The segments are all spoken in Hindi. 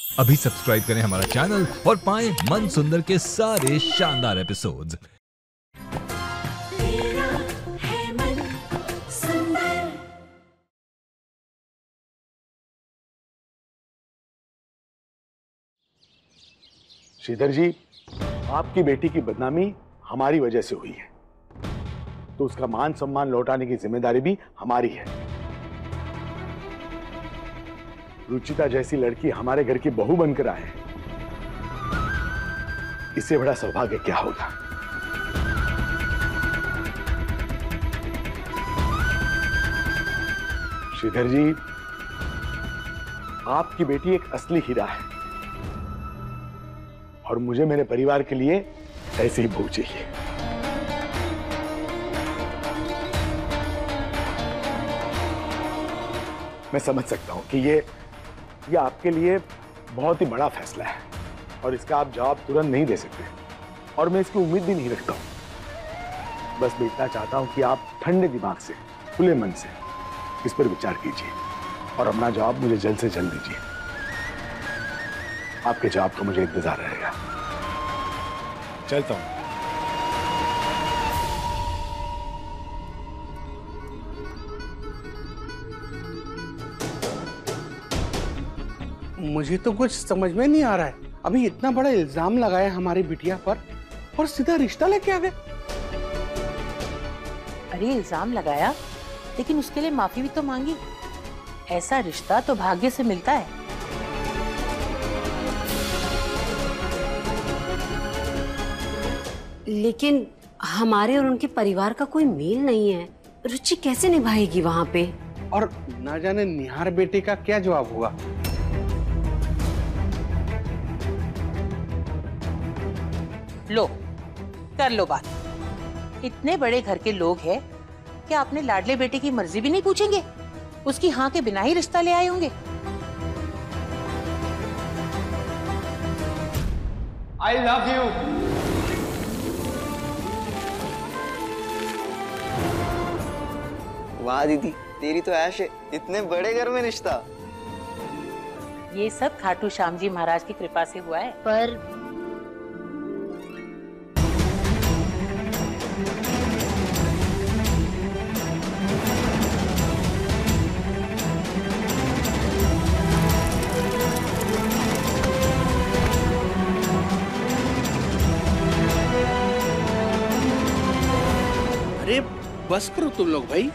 अभी सब्सक्राइब करें हमारा चैनल और पाएं मन सुंदर के सारे शानदार एपिसोड्स। श्रीधर जी, आपकी बेटी की बदनामी हमारी वजह से हुई है, तो उसका मान सम्मान लौटाने की जिम्मेदारी भी हमारी है। रुचिता जैसी लड़की हमारे घर की बहू बनकर आए, इससे बड़ा सौभाग्य क्या होगा। श्रीधर जी, आपकी बेटी एक असली हीरा है और मुझे मेरे परिवार के लिए ऐसी ही बहू चाहिए। मैं समझ सकता हूं कि ये आपके लिए बहुत ही बड़ा फैसला है और इसका आप जवाब तुरंत नहीं दे सकते और मैं इसकी उम्मीद भी नहीं रखता हूं। बस मैं इतना चाहता हूं कि आप ठंडे दिमाग से, खुले मन से इस पर विचार कीजिए और अपना जवाब मुझे जल्द से जल्द दीजिए। आपके जवाब का मुझे इंतजार रहेगा। चलता हूं। मुझे तो कुछ समझ में नहीं आ रहा है। अभी इतना बड़ा इल्जाम लगाया हमारी बिटिया पर और सीधा रिश्ता लेके आ गए। अरे इल्जाम लगाया, लेकिन उसके लिए माफी भी तो मांगी। ऐसा रिश्ता तो भाग्य से मिलता है। लेकिन हमारे और उनके परिवार का कोई मेल नहीं है। रुचि कैसे निभाएगी वहां पे? और ना जाने निहार बेटे का क्या जवाब होगा। लो, कर लो बात। इतने बड़े घर के लोग हैं, क्या अपने लाडले बेटे की मर्जी भी नहीं पूछेंगे? उसकी हाँ के बिना ही रिश्ता ले आए होंगे। I love you. वाह दीदी, तेरी तो ऐश है, इतने बड़े घर में रिश्ता। ये सब खाटू श्याम जी महाराज की कृपा से हुआ है। पर अरे बस करो तुम लोग भाई।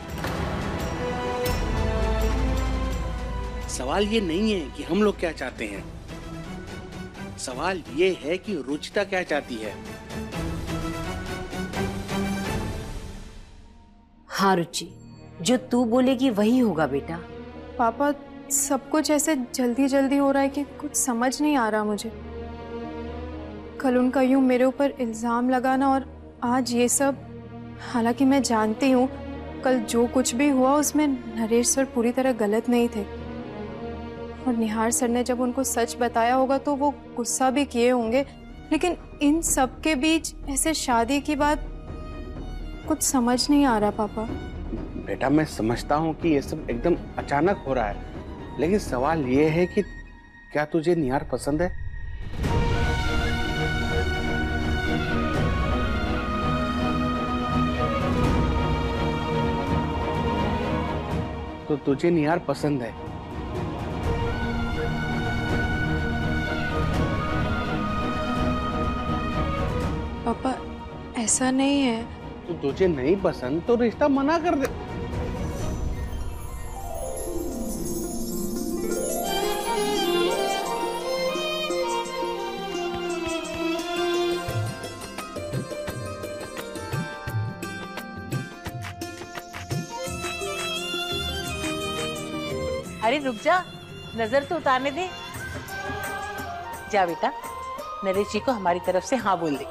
सवाल ये नहीं है कि हम लोग क्या चाहते हैं, सवाल ये है कि रुचिता क्या चाहती है। हाँ रुचि, जो तू बोलेगी वही होगा बेटा। पापा, सब कुछ ऐसे जल्दी जल्दी हो रहा है कि कुछ समझ नहीं आ रहा मुझे। कल उनका यूं मेरे ऊपर इल्जाम लगाना और आज ये सब। हालांकि मैं जानती हूँ कल जो कुछ भी हुआ उसमें नरेश सर पूरी तरह गलत नहीं थे और निहार सर ने जब उनको सच बताया होगा तो वो गुस्सा भी किए होंगे, लेकिन इन सब के बीच ऐसे शादी की बात कुछ समझ नहीं आ रहा पापा। बेटा मैं समझता हूँ कि ये सब एकदम अचानक हो रहा है, लेकिन सवाल ये है कि क्या तुझे निहार पसंद है? तो तुझे निहार पसंद है? पापा ऐसा नहीं है। तो तुझे नहीं पसंद तो रिश्ता मना कर दे। अरे रुक जा, नजर तो उतारने दे। जा बेटा, नरेश जी को हमारी तरफ से हाँ बोल दे।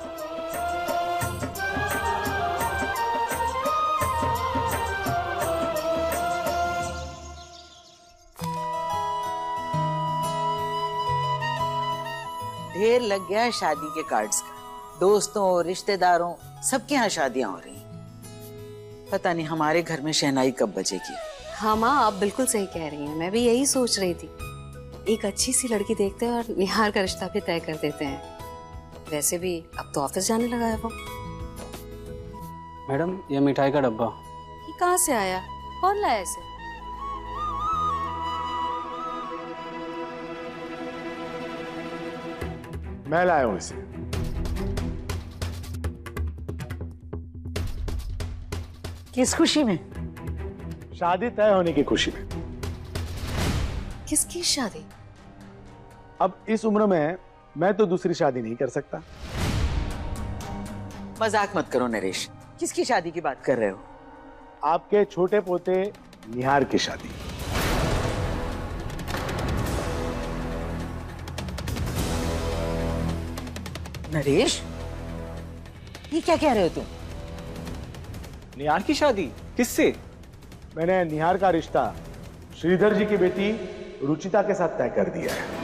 ढेर लग गया है शादी के कार्ड्स का। दोस्तों, रिश्तेदारों, सबके यहाँ शादियां हो रही हैं। पता नहीं हमारे घर में शहनाई कब बजेगी। हाँ माँ, आप बिल्कुल सही कह रही हैं। मैं भी यही सोच रही थी। एक अच्छी सी लड़की देखते हैं और निहार का रिश्ता भी तय कर देते हैं। वैसे भी अब तो ऑफिस जाने लगा है वो। मैडम, ये मिठाई का डब्बा। ये कहाँ से आया? कौन लाया इसे? मैं लाया हूं इसे। किस खुशी में? शादी तय होने की खुशी में। किसकी शादी? अब इस उम्र में मैं तो दूसरी शादी नहीं कर सकता। मजाक मत करो नरेश, किसकी शादी की बात कर रहे हो? आपके छोटे पोते निहार की शादी। नरेश, ये क्या कह रहे हो तुम? निहार की शादी? किससे? मैंने निहार का रिश्ता श्रीधर जी की बेटी रुचिता के साथ तय कर दिया है।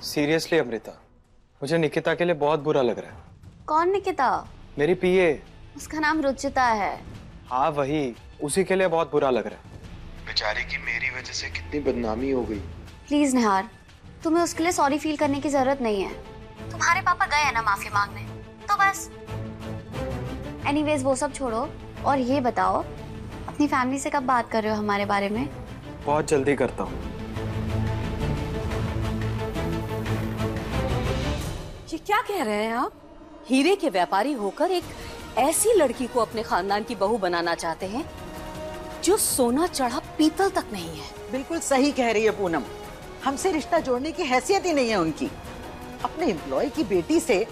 सीरियसली अमृता, मुझे निकिता के लिए बहुत बुरा लग रहा है। कौन निकिता? मेरी पीए। उसका नाम रुचिता है। हाँ वही, उसी के लिए बहुत बुरा लग रहा है। बेचारी की मेरी वजह से कितनी बदनामी हो गई। प्लीज निहार, तुम्हें उसके लिए सॉरी फील करने की जरूरत नहीं है। तुम्हारे पापा गए हैं ना माफी मांगने, तो बस। एनीवेज वो सब छोड़ो और ये बताओ, अपनी फैमिली से कब बात कर रहे हो हमारे बारे में? बहुत जल्दी करता हूँ। ये क्या कह रहे हैं आप? हीरे के व्यापारी होकर एक ऐसी लड़की को अपने खानदान की बहू बनाना चाहते हैं जो सोना चढ़ा पीतल तक नहीं है। बिल्कुल सही कह रही है पूनम, हमसे रिश्ता जोड़ने की हैसियत ही नहीं है उनकी। अपने एम्प्लॉय की बेटी से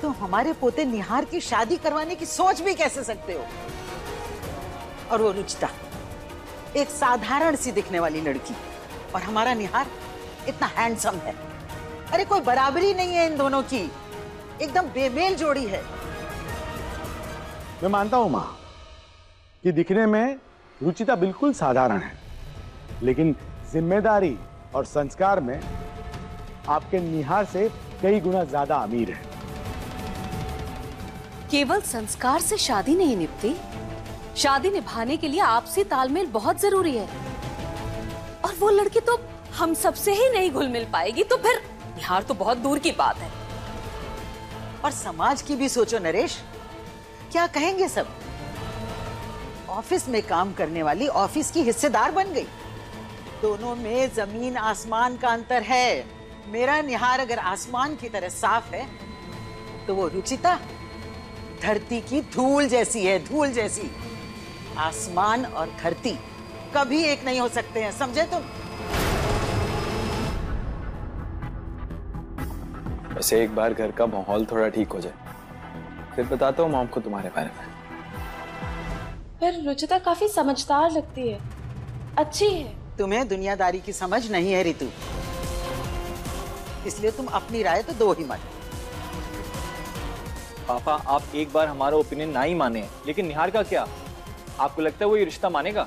तो हमारे पोते निहार की शादी करवाने की सोच भी कैसे सकते हो? और वो रुचिता, एक साधारण सी दिखने वाली लड़की, और हमारा निहार इतना हैंडसम है। अरे कोई बराबरी नहीं है इन दोनों की, एकदम बेमेल जोड़ी है। मैं मानता हूं मां कि दिखने में रुचिता बिल्कुल साधारण है, लेकिन जिम्मेदारी और संस्कार में आपके निहार से कई गुना ज्यादा अमीर है। केवल संस्कार से शादी नहीं निपटी, शादी निभाने के लिए आपसी तालमेल बहुत जरूरी है। और वो लड़की तो हम सबसे ही नहीं घुल मिल पाएगी, तो फिर निहार तो बहुत दूर की बात है। और समाज की भी सोचो नरेश, क्या कहेंगे सब? ऑफिस में काम करने वाली ऑफिस की हिस्सेदार बन गई। दोनों में जमीन आसमान का अंतर है। मेरा निहार अगर आसमान की तरह साफ है, तो वो रुचिता धरती की धूल जैसी है, धूल जैसी। आसमान और धरती कभी एक नहीं हो सकते हैं, समझे तुम? वैसे एक बार घर का माहौल थोड़ा ठीक हो जाए, फिर बताता हूँ मॉम को तुम्हारे बारे में। पर रुचिता काफी समझदार लगती है, अच्छी है। तुम्हें दुनियादारी की समझ नहीं है रितु, इसलिए तुम अपनी राय तो दो ही मत। पापा, आप एक बार हमारा ओपिनियन ना ही माने, लेकिन निहार का क्या? आपको लगता है वो ये रिश्ता मानेगा?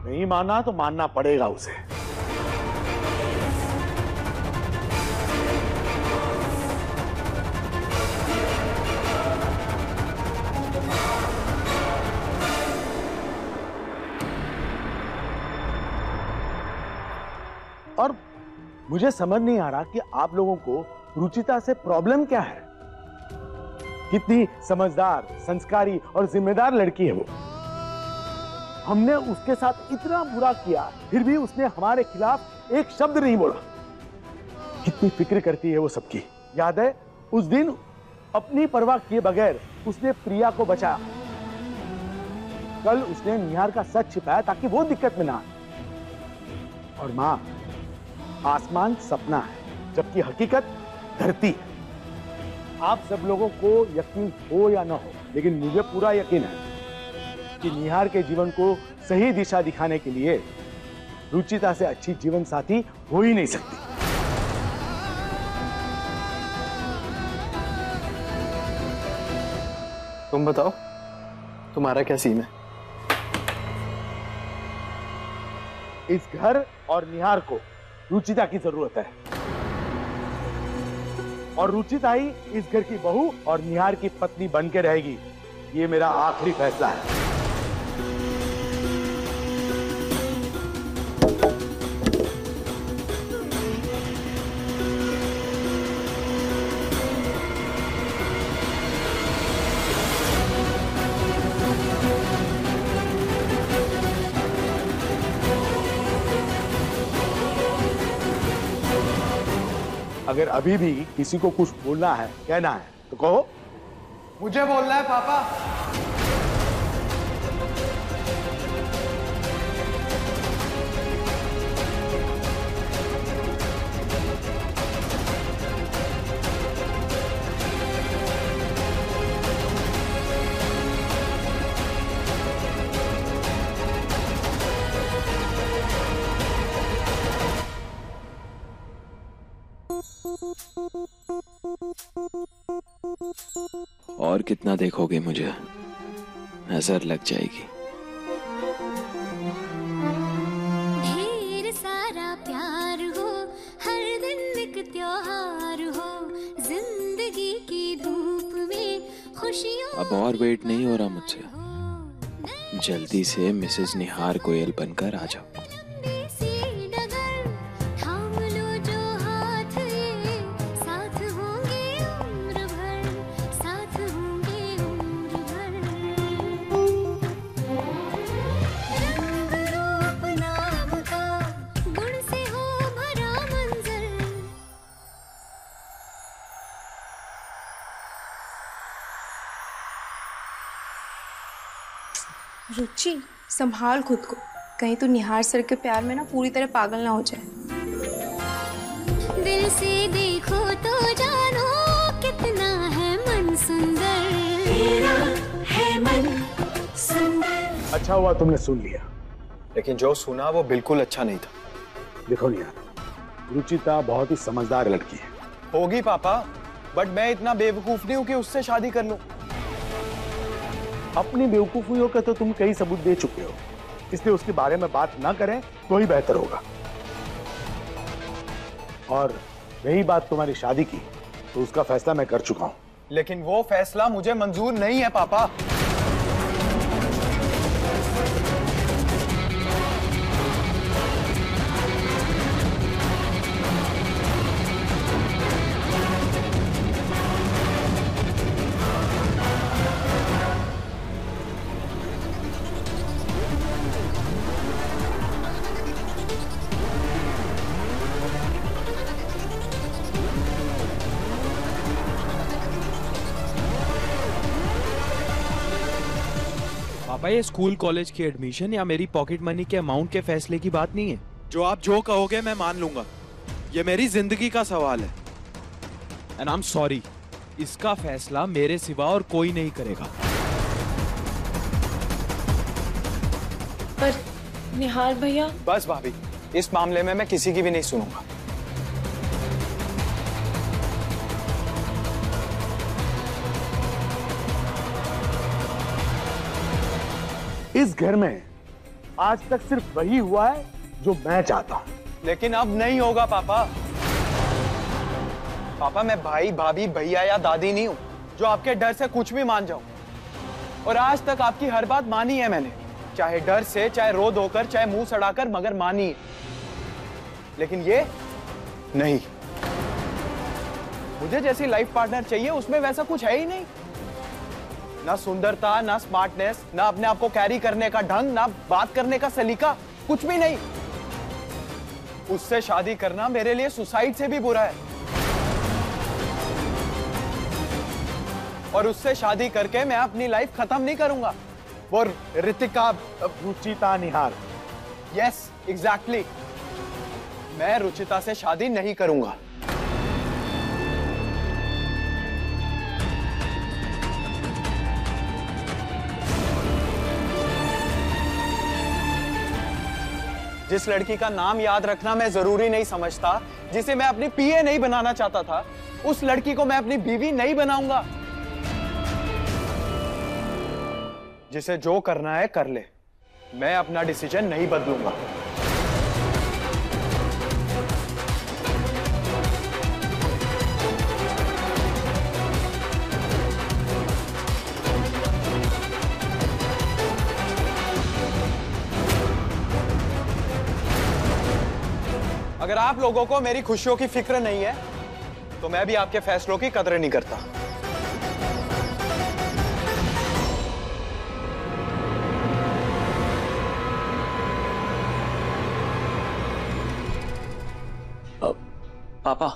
नहीं माना तो मानना पड़ेगा उसे। और मुझे समझ नहीं आ रहा कि आप लोगों को रुचिता से प्रॉब्लम क्या है। कितनी समझदार, संस्कारी और जिम्मेदार लड़की है वो। हमने उसके साथ इतना बुरा किया, फिर भी उसने हमारे खिलाफ एक शब्द नहीं बोला। कितनी फिक्र करती है वो सबकी। याद है उस दिन अपनी परवाह किए बगैर उसने प्रिया को बचाया। कल उसने निहार का सच छिपाया ताकि वो दिक्कत में ना आए। और मां, आसमान सपना है, जबकि हकीकत धरती है। आप सब लोगों को यकीन हो या ना हो, लेकिन मुझे पूरा यकीन है कि निहार के जीवन को सही दिशा दिखाने के लिए रुचिता से अच्छी जीवन साथी हो ही नहीं सकती। तुम बताओ, तुम्हारा क्या सीन है? इस घर और निहार को रुचिता की जरूरत है, और रुचिता ही इस घर की बहू और निहार की पत्नी बन के रहेगी। ये मेरा आखिरी फैसला है। अगर अभी भी किसी को कुछ बोलना है, कहना है तो कहो। मुझे बोलना है पापा। और कितना देखोगे मुझे? नजर लग जाएगी। ढेर सारा प्यार हो, हर दिन एक त्योहार हो, जिंदगी की धूप में खुशियों। अब और वेट नहीं हो रहा मुझसे, जल्दी से मिसेस निहार गोयल बनकर आ जाओ। रुचि, संभाल खुद को, कहीं तू निहार सर के प्यार में ना पूरी तरह पागल ना हो जाए। दिल से देखो तो जानो कितना है मन सुंदर, तेरा है मन सुंदर। अच्छा हुआ तुमने सुन लिया, लेकिन जो सुना वो बिल्कुल अच्छा नहीं था। देखो निहार, रुचिता बहुत ही समझदार लड़की है। होगी पापा, बट मैं इतना बेवकूफ नहीं हूँ कि उससे शादी कर लूं। अपनी बेवकूफियों का तो तुम कई सबूत दे चुके हो, इसलिए उसके बारे में बात ना करें तो ही बेहतर होगा। और रही बात तुम्हारी शादी की, तो उसका फैसला मैं कर चुका हूं। लेकिन वो फैसला मुझे मंजूर नहीं है पापा। पापा, ये स्कूल कॉलेज की एडमिशन या मेरी पॉकेट मनी के अमाउंट के फैसले की बात नहीं है। जो आप जो कहोगे मैं मान लूंगा। ये मेरी जिंदगी का सवाल है, एंड आई एम सॉरी, इसका फैसला मेरे सिवा और कोई नहीं करेगा। पर निहार भैया। बस भाभी, इस मामले में मैं किसी की भी नहीं सुनूंगा। इस घर में आज तक सिर्फ वही हुआ है जो मैं चाहता हूं। लेकिन अब नहीं होगा पापा। पापा, मैं भाई, भाभी, भैया या दादी नहीं हूं जो आपके डर से कुछ भी मान जाऊं। और आज तक आपकी हर बात मानी है मैंने, चाहे डर से, चाहे रो धोकर, चाहे मुंह सड़ाकर, मगर मानी है। लेकिन ये नहीं। मुझे जैसी लाइफ पार्टनर चाहिए उसमें वैसा कुछ है ही नहीं। ना सुंदरता, ना स्मार्टनेस, ना अपने आप को कैरी करने का ढंग, ना बात करने का सलीका, कुछ भी नहीं। उससे शादी करना मेरे लिए सुसाइड से भी बुरा है। और उससे शादी करके मैं अपनी लाइफ खत्म नहीं करूंगा। वो रितिका, रुचिता, निहार। Yes, exactly. मैं रुचिता से शादी नहीं करूंगा। जिस लड़की का नाम याद रखना मैं जरूरी नहीं समझता, जिसे मैं अपनी पीए नहीं बनाना चाहता था, उस लड़की को मैं अपनी बीवी नहीं बनाऊंगा। जिसे जो करना है कर ले, मैं अपना डिसीजन नहीं बदलूंगा। अगर आप लोगों को मेरी खुशियों की फिक्र नहीं है तो मैं भी आपके फैसलों की कदर नहीं करता। पापा,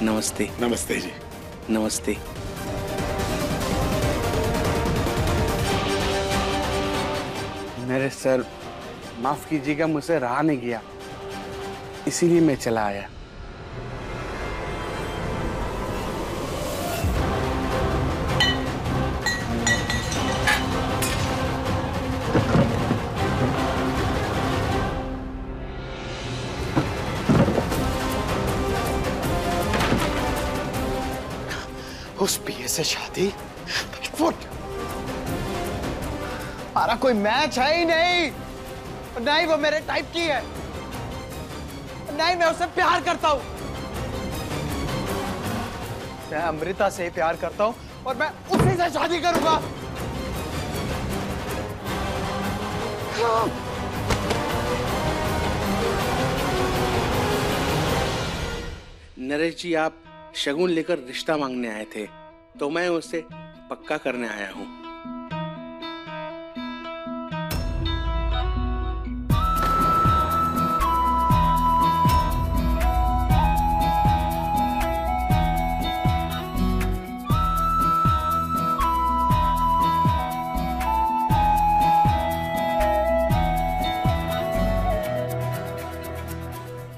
नमस्ते। नमस्ते जी। नमस्ते। मेरे सर, माफ कीजिएगा, मुझसे रहा नहीं गया, इसीलिए मैं चला आया। उस पीए से शादी? What? हमारा कोई मैच है ही नहीं, नहीं वो मेरे टाइप की है, नहीं मैं उससे प्यार करता हूं। मैं अमृता से प्यार करता हूं और मैं उसी से शादी करूंगा। नरेश जी, आप शगुन लेकर रिश्ता मांगने आए थे, तो मैं उसे पक्का करने आया हूं।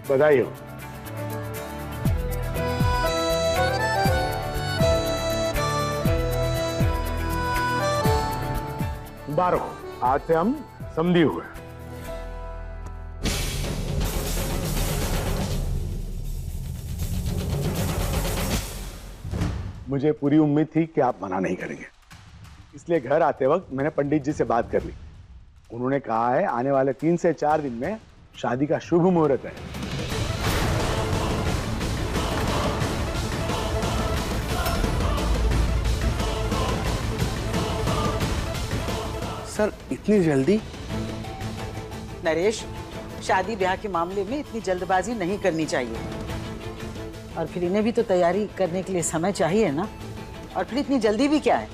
बधाई हो। मुबारक हो, आज से हम समधी हुए। मुझे पूरी उम्मीद थी कि आप मना नहीं करेंगे, इसलिए घर आते वक्त मैंने पंडित जी से बात कर ली। उन्होंने कहा है आने वाले 3 से 4 दिन में शादी का शुभ मुहूर्त है। सर, इतनी जल्दी? नरेश, शादी ब्याह के मामले में इतनी जल्दबाजी नहीं करनी चाहिए, और फिर इन्हें भी तो तैयारी करने के लिए समय चाहिए ना। और फिर इतनी जल्दी भी क्या है,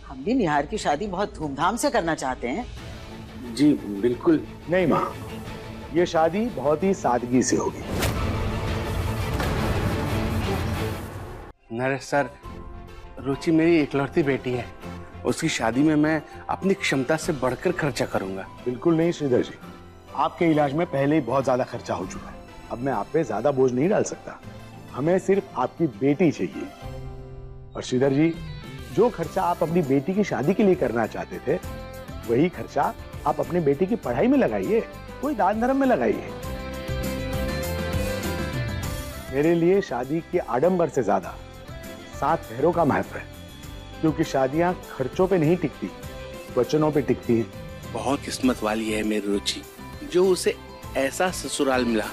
हम भी निहार की शादी बहुत धूमधाम से करना चाहते हैं। जी बिल्कुल। नहीं माँ, ये शादी बहुत ही सादगी से होगी। नरेश सर, रुचि मेरी इकलौती बेटी है, उसकी शादी में मैं अपनी क्षमता से बढ़कर खर्चा करूंगा। बिल्कुल नहीं श्रीधर जी, आपके इलाज में पहले ही बहुत ज्यादा खर्चा हो चुका है, अब मैं आप पे ज्यादा बोझ नहीं डाल सकता। हमें सिर्फ आपकी बेटी चाहिए। और श्रीधर जी, जो खर्चा आप अपनी बेटी की शादी के लिए करना चाहते थे, वही खर्चा आप अपनी बेटी की पढ़ाई में लगाइए, कोई दान धर्म में लगाइए। मेरे लिए शादी के आडंबर से ज्यादा 7 फेरों का महत्व है, क्योंकि शादियां खर्चों पे नहीं टिकती, वचनों पे टिकती हैं। बहुत किस्मत वाली है मेरी रुचि, जो उसे ऐसा ससुराल मिला।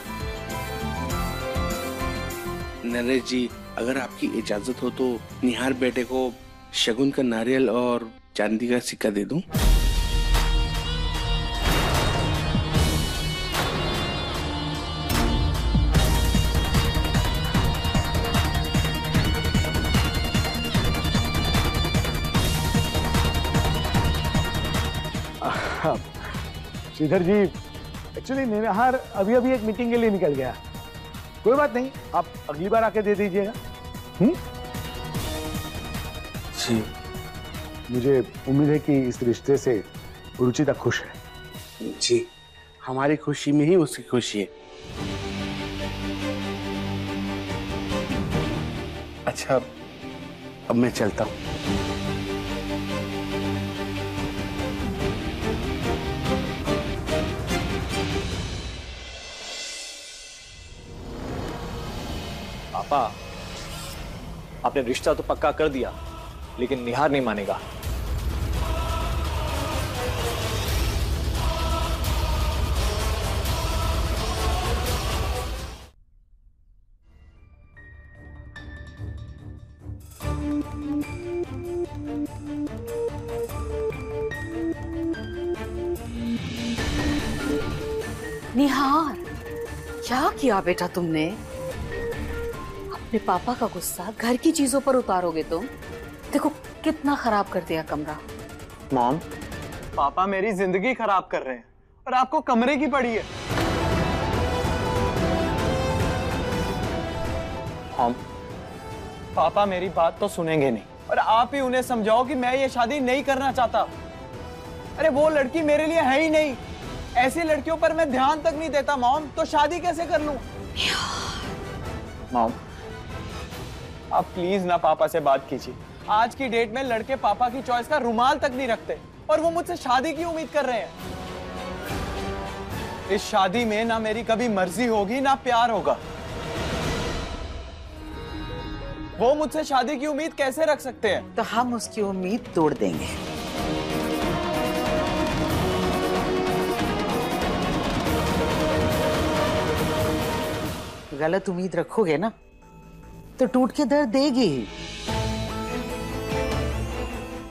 नरेश जी, अगर आपकी इजाजत हो तो निहार बेटे को शगुन का नारियल और चांदी का सिक्का दे दूं? श्रीधर जी, एक्चुअली निहार अभी अभी एक मीटिंग के लिए निकल गया। कोई बात नहीं, आप अगली बार आके दे दीजिएगा। जी। मुझे उम्मीद है कि इस रिश्ते से रुचिता खुश है। जी, हमारी खुशी में ही उसकी खुशी है। अच्छा, अब मैं चलता हूँ। पापा, आपने रिश्ता तो पक्का कर दिया, लेकिन निहार नहीं मानेगा। निहार, क्या किया बेटा तुमने? अपने पापा का गुस्सा घर की चीजों पर उतारोगे तुम? देखो कितना खराब कर दिया कमरा। मॉम, पापा मेरी जिंदगी खराब कर रहे हैं और आपको कमरे की पड़ी है। मॉम, पापा मेरी बात तो सुनेंगे नहीं और आप ही उन्हें समझाओ कि मैं ये शादी नहीं करना चाहता। अरे वो लड़की मेरे लिए है ही नहीं। ऐसी लड़कियों पर मैं ध्यान तक नहीं देता मॉम, तो शादी कैसे कर लूं? मॉम, आप प्लीज ना पापा से बात कीजिए। आज की डेट में लड़के पापा की चॉइस का रुमाल तक नहीं रखते और वो मुझसे शादी की उम्मीद कर रहे हैं। इस शादी में ना मेरी कभी मर्जी होगी ना प्यार होगा। वो मुझसे शादी की उम्मीद कैसे रख सकते हैं? तो हम उसकी उम्मीद तोड़ देंगे। गलत उम्मीद रखोगे ना तो टूट के दर्द देगी ही।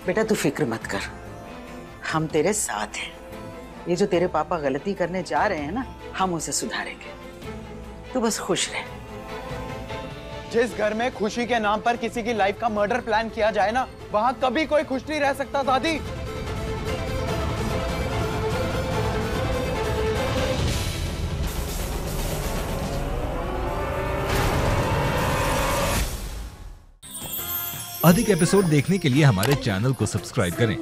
बेटा तू फिक्र मत कर, हम तेरे साथ हैं। ये जो तेरे पापा गलती करने जा रहे हैं ना, हम उसे सुधारेंगे। तू बस खुश रह। जिस घर में खुशी के नाम पर किसी की लाइफ का मर्डर प्लान किया जाए ना, वहां कभी कोई खुश नहीं रह सकता दादी। अधिक एपिसोड देखने के लिए हमारे चैनल को सब्सक्राइब करें